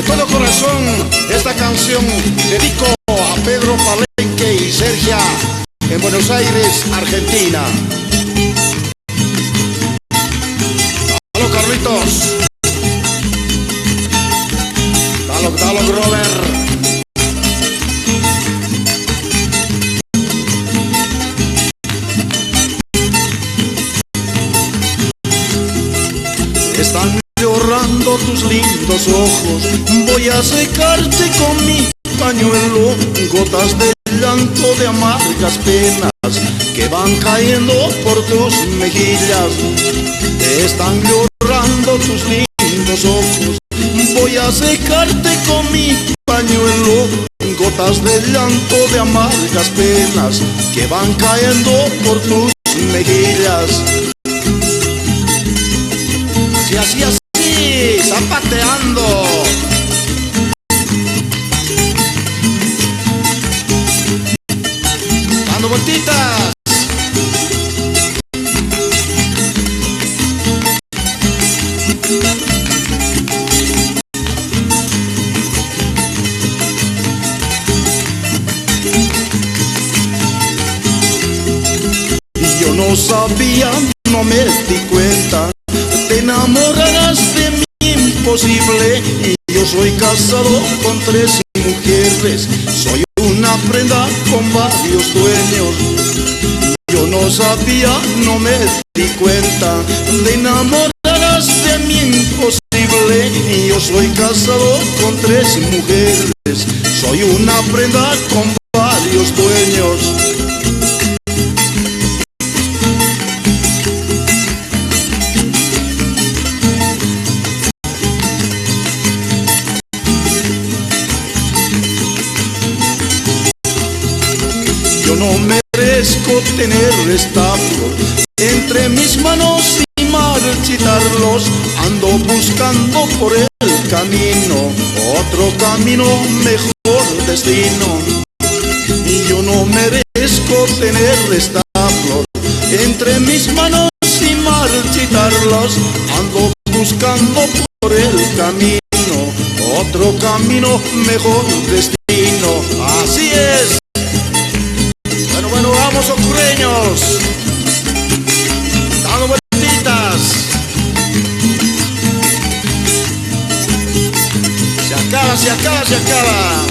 De todo corazón, esta canción dedico a Pedro Palenque y Sergia en Buenos Aires, Argentina. Dalo, Carlitos. Dalo, Robert. Están llorando tus lindos ojos, voy a secarte con mi pañuelo, gotas de llanto de amargas penas que van cayendo por tus mejillas. Están llorando tus lindos ojos, voy a secarte con mi pañuelo, gotas de llanto de amargas penas que van cayendo por tus mejillas. Así, zapateando. Dando vueltitas. Yo no sabía, no me di cuenta, te enamorarás de mí imposible. Y yo soy casado con 3 mujeres, soy una prenda con varios dueños. Yo no sabía, no me di cuenta, te enamorarás de mí imposible. Y yo soy casado con 3 mujeres, soy una prenda con varios dueños. Yo no merezco tener esta flor entre mis manos y marchitarlos. Ando buscando por el camino otro camino, mejor destino. Y yo no merezco tener esta flor entre mis manos y marchitarlos. Ando buscando por el camino otro camino, mejor destino. Así es. Bueno, vamos, ocurreños, dando vueltitas. Se acaba.